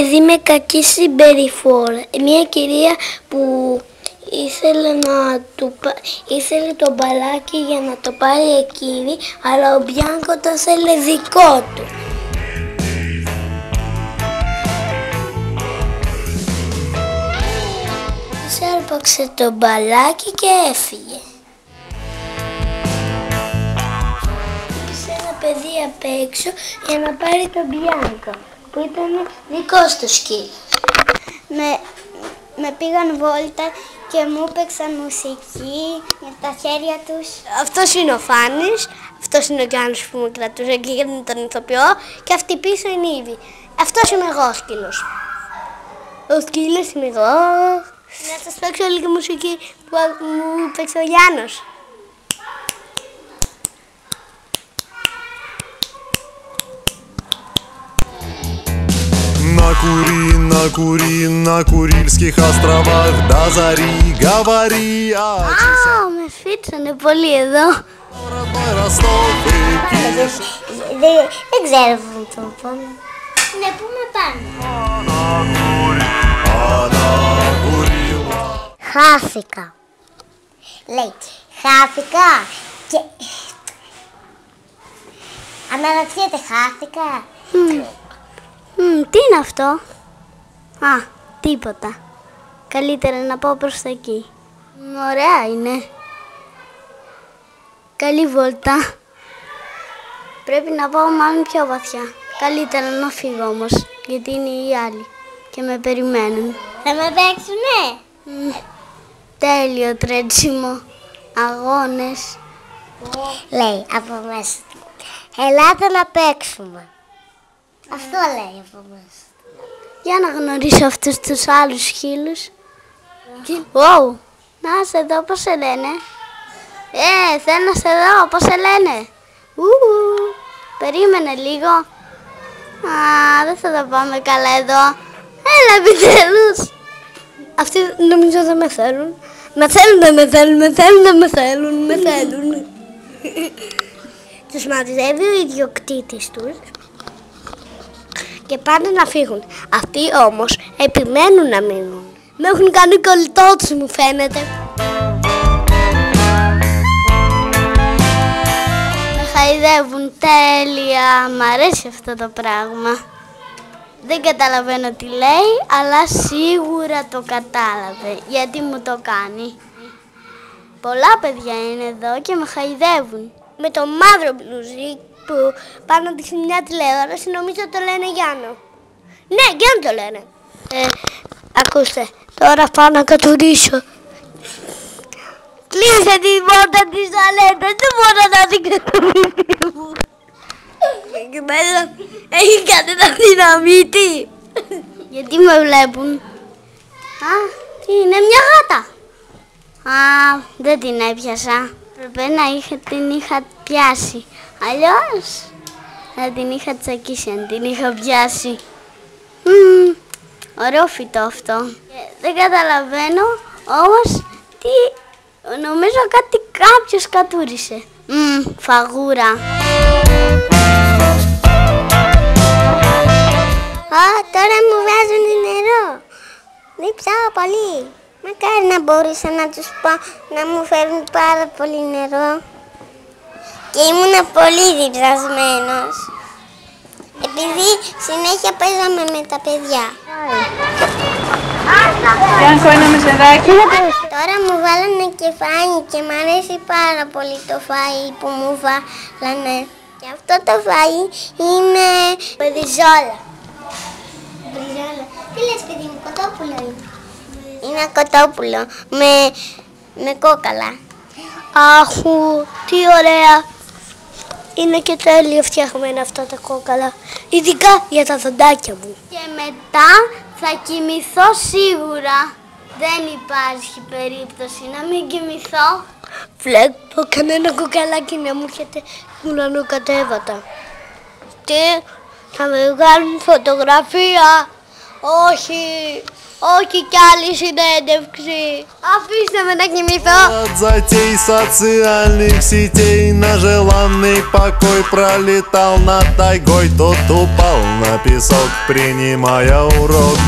παιδί με κακή συμπεριφορά. Μια κυρία που ήθελε το μπαλάκι για να το πάρει εκείνη, αλλά ο Μπιάνκο το θέλε δικό του. Της άρπαξε το μπαλάκι και έφυγε. Έπεισε ένα παιδί απ' έξω για να πάρει τον Μπιάνκο, που ήταν δικός του σκύλος. Με πήγαν βόλτα και μου έπαιξαν μουσική με τα χέρια τους. Αυτός είναι ο Φάνης, αυτός είναι ο Γιάννης που με κρατούσε και για τον ηθοποιό, και αυτή πίσω είναι η Ήβη. Αυτός είμαι εγώ ο σκύλος. Ο σκύλος είμαι εγώ. Να σας παίξω λίγη μουσική που μου παίξει ο Γιάννος. На Курильских островах до зари говори με φίτσανε πολύ εδώ. Δεν ξέρω πού το πάμε. Ναι, πού με πάνε. Χάθηκα. Λέει, χάθηκα και... Αναρωτιέται, χάθηκα. Τι είναι αυτό? Α, τίποτα. Καλύτερα να πάω προς τα εκεί. Ωραία είναι. Καλή βόλτα. Πρέπει να πάω μάλλον πιο βαθιά. Καλύτερα να φύγω όμως, γιατί είναι οι άλλοι και με περιμένουν. Θα με παίξουνε? Τέλειο τρέξιμο. Αγώνες. Λέει από μέσα. Ελάτε να παίξουμε. Αυτό λέει από μέσα. Για να γνωρίσω αυτούς τους άλλους σκύλους. Wow, να σε δω, πώς σε λένε? Θέλω να σε δω, πώς σε λένε? Περίμενε λίγο. Δεν θα τα πάμε καλά εδώ. Έλα επιτέλους. Αυτοί νομίζω δεν με θέλουν. Με θέλουν. Τους μαζεύει ο ιδιοκτήτης τους και πάνε να φύγουν. Αυτοί όμως επιμένουν να μείνουν. Με έχουν κάνει κολλητό τους, μου φαίνεται. Με χαϊδεύουν τέλεια. Μ' αρέσει αυτό το πράγμα. Δεν καταλαβαίνω τι λέει, αλλά σίγουρα το κατάλαβε, γιατί μου το κάνει. Πολλά παιδιά είναι εδώ και με χαϊδεύουν. Με το μαύρο μπλουζί που πάνω δείχνει μια τηλεόραση, νομίζω το λένε Γιάννο. Ναι, Γιάννο το λένε. Ακούστε, τώρα πάω να κατουρίσω. Κλείσε την πόρτα της τουαλέτας, δεν μπορώ να δείξω το βιβλίο μου. Και μέσα έχει κάτι να δυναμίτη. Γιατί με βλέπουν? Τι είναι, μια γάτα? Δεν την έπιασα. Πρέπει να την είχα πιάσει. Αλλιώς θα την είχα τσακίσει αν την είχα πιάσει. Ωραίο φυτό αυτό. Δεν καταλαβαίνω όμως τι... Νομίζω κάποιος κατούρισε. Φαγούρα. Τώρα μου βάζουν νερό. Λείψαω πολύ. Μακάρι να μπορούσα να τους πω να μου φέρουν πάρα πολύ νερό. Και ήμουν πολύ διψασμένος, επειδή συνέχεια παίζαμε με τα παιδιά. Γιάνκο, ένα μεσεδάκι. Τώρα μου βάλανε και φαΐ και μ' αρέσει πάρα πολύ το φαΐ που μου βάλανε. Και αυτό το φαΐ είναι μπριζόλα. Τι λες, παιδί μου, κοτόπουλο είναι? Είναι κοτόπουλο με κόκαλα. Αχού, τι ωραία. Είναι και τέλειο φτιαγμένα αυτά τα κόκαλα. Ειδικά για τα δοντάκια μου. Και μετά θα κοιμηθώ σίγουρα. Δεν υπάρχει περίπτωση να μην κοιμηθώ. Βλέπω κανένα κοκαλάκι να μου έρχεται ουρανοκατέβατα. Τι, θα με βγάλουν φωτογραφία? Όχι. Όχι κι άλλη συνέντευξη. Αφήστε με να κοιμηθώ. От затей социальных сетей на желанный покой пролетал над тайгой. Тот упал на песок, принимая урок.